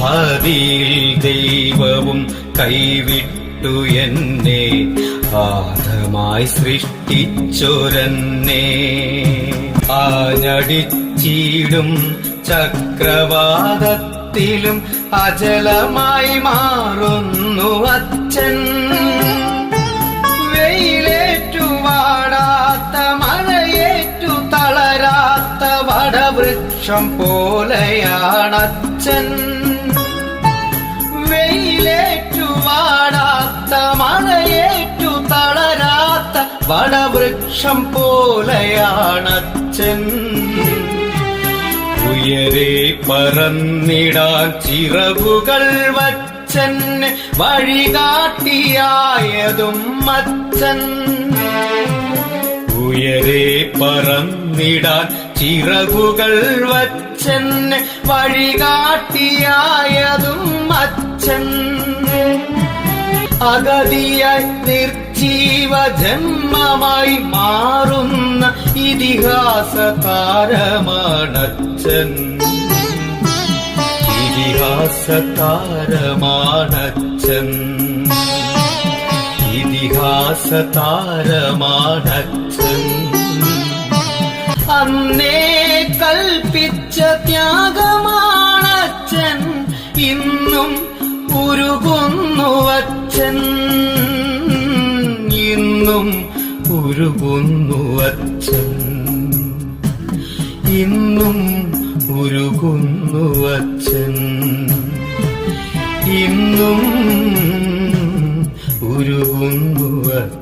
ആദിയിൽ ദൈവവും കൈവിട്ടു എന്നെ, ആദമായി സൃഷ്ടിച്ചൊരന്നെ. ആഞ്ഞടിച്ചിടും ചക്രവാതത്തിലും അചലമായി മാറുന്നു അച്ഛൻ. വെയിലേറ്റു വാടാത്ത, മഴയേറ്റു തളരാത്ത വടവൃക്ഷം പോലെയാണച്ഛൻ. വെയിലേറ്റു വാടാത്ത, മഴയേറ്റു തളരാത്ത വടവൃക്ഷം പോലെയാണച്ഛൻ. ഉയരെ പറന്നിടാൻ ചിറകുകൾ വച്ചന്നെ വഴികാട്ടിയായതും അച്ഛൻ. ഉയരെ പറന്നിടാൻ ചിറകുകൾ വച്ചന്നെ വഴികാട്ടിയായതും അച്ഛൻ. അഗതിയായി നിർജീവ ജന്മമായി മാറുന്ന ഇതിഹാസ താരമാണച്ഛൻ. ഇതിഹാസ താരമാണച്ഛൻ. ഇതിഹാസ താരമാണച്ഛൻ. അന്നേ കൽപ്പിച്ച ത്യാഗമാണച്ഛൻ. ഇന്നും ഉരുകുന്നു അച്ഛൻ. ഇന്നും ഉരുകുന്നു അച്ഛൻ. ഇന്നും ഉരുകുന്നു അച്ഛൻ. ഇന്നും ഉരുകുന്നു അച്ഛൻ.